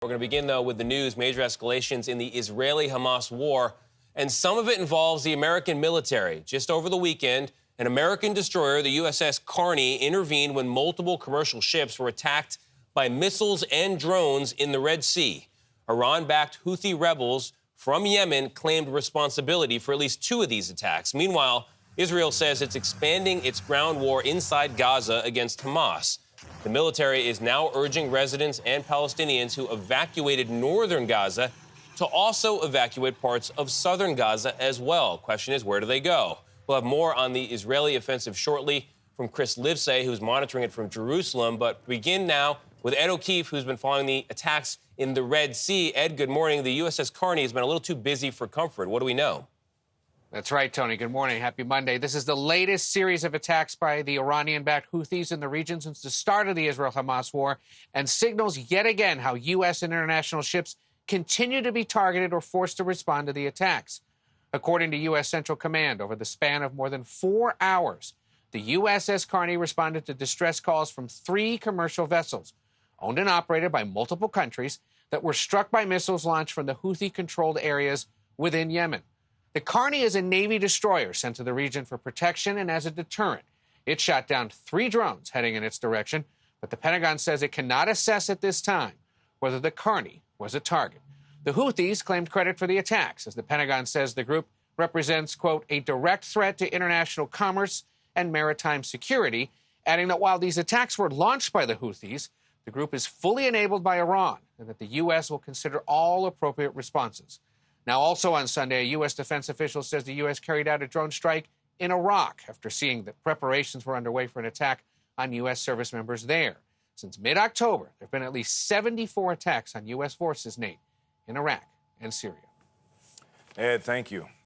We're going to begin, though, with the news. Major escalations in the Israeli-Hamas war, and some of it involves the American military. Just over the weekend, an American destroyer, the USS Carney, intervened when multiple commercial ships were attacked by missiles and drones in the Red Sea. Iran-backed Houthi rebels from Yemen claimed responsibility for at least 2 of these attacks. Meanwhile, Israel says it's expanding its ground war inside Gaza against Hamas. The military is now urging residents and Palestinians who evacuated northern Gaza to also evacuate parts of southern Gaza as well. Question is, where do they go? We'll have more on the Israeli offensive shortly from Chris Livesay, who's monitoring it from Jerusalem. But begin now with Ed O'Keefe, who's been following the attacks in the Red Sea. Ed, good morning. The USS Carney has been a little too busy for comfort. What do we know? That's right, Tony. Good morning. Happy Monday. This is the latest series of attacks by the Iranian-backed Houthis in the region since the start of the Israel-Hamas war, and signals yet again how U.S. and international ships continue to be targeted or forced to respond to the attacks. According to U.S. Central Command, over the span of more than 4 hours, the USS Carney responded to distress calls from 3 commercial vessels, owned and operated by multiple countries, that were struck by missiles launched from the Houthi-controlled areas within Yemen. The Carney is a Navy destroyer sent to the region for protection and as a deterrent. It shot down 3 drones heading in its direction, but the Pentagon says it cannot assess at this time whether the Carney was a target. The Houthis claimed credit for the attacks, as the Pentagon says the group represents, quote, a direct threat to international commerce and maritime security, adding that while these attacks were launched by the Houthis, the group is fully enabled by Iran and that the U.S. will consider all appropriate responses. Now, also on Sunday, a U.S. defense official says the U.S. carried out a drone strike in Iraq after seeing that preparations were underway for an attack on U.S. service members there. Since mid-October, there have been at least 74 attacks on U.S. forces, Nate, in Iraq and Syria. Ed, thank you.